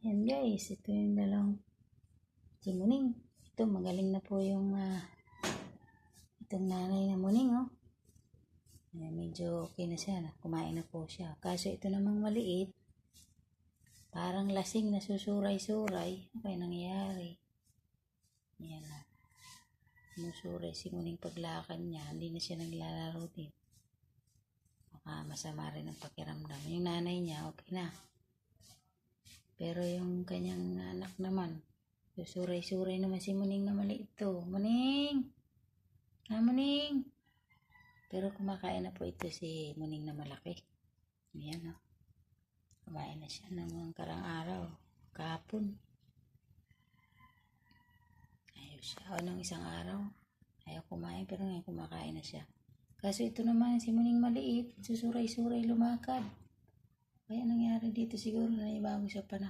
Ayan guys, ito yung dalawang si Muning. Ito, magaling na po yung itong nanay na Muning, oh. Ayan, medyo okay na siya. Kumain na po siya. Kaso ito namang maliit, parang lasing na susuray-suray. Ano kaya nangyayari? Ayan na. Sumusuray si Muning paglakad niya. Hindi na siya naglalaro din. Baka masama rin ang pakiramdam. Yung nanay niya, okay na. Pero yung kanyang anak naman, susuray-suray naman si Muning na maliit to. Muning! Muning! Pero kumakain na po ito si Muning na malaki. Ayan, oh. Kumain na siya ng karang araw. Kahapon. Ayaw siya. O, nung isang araw, ayaw kumain. Pero ngayon kumakain na siya. Kaso ito naman, si Muning maliit, susuray-suray lumakad. Kaya nangyari dito siguro na ibago sa panahon.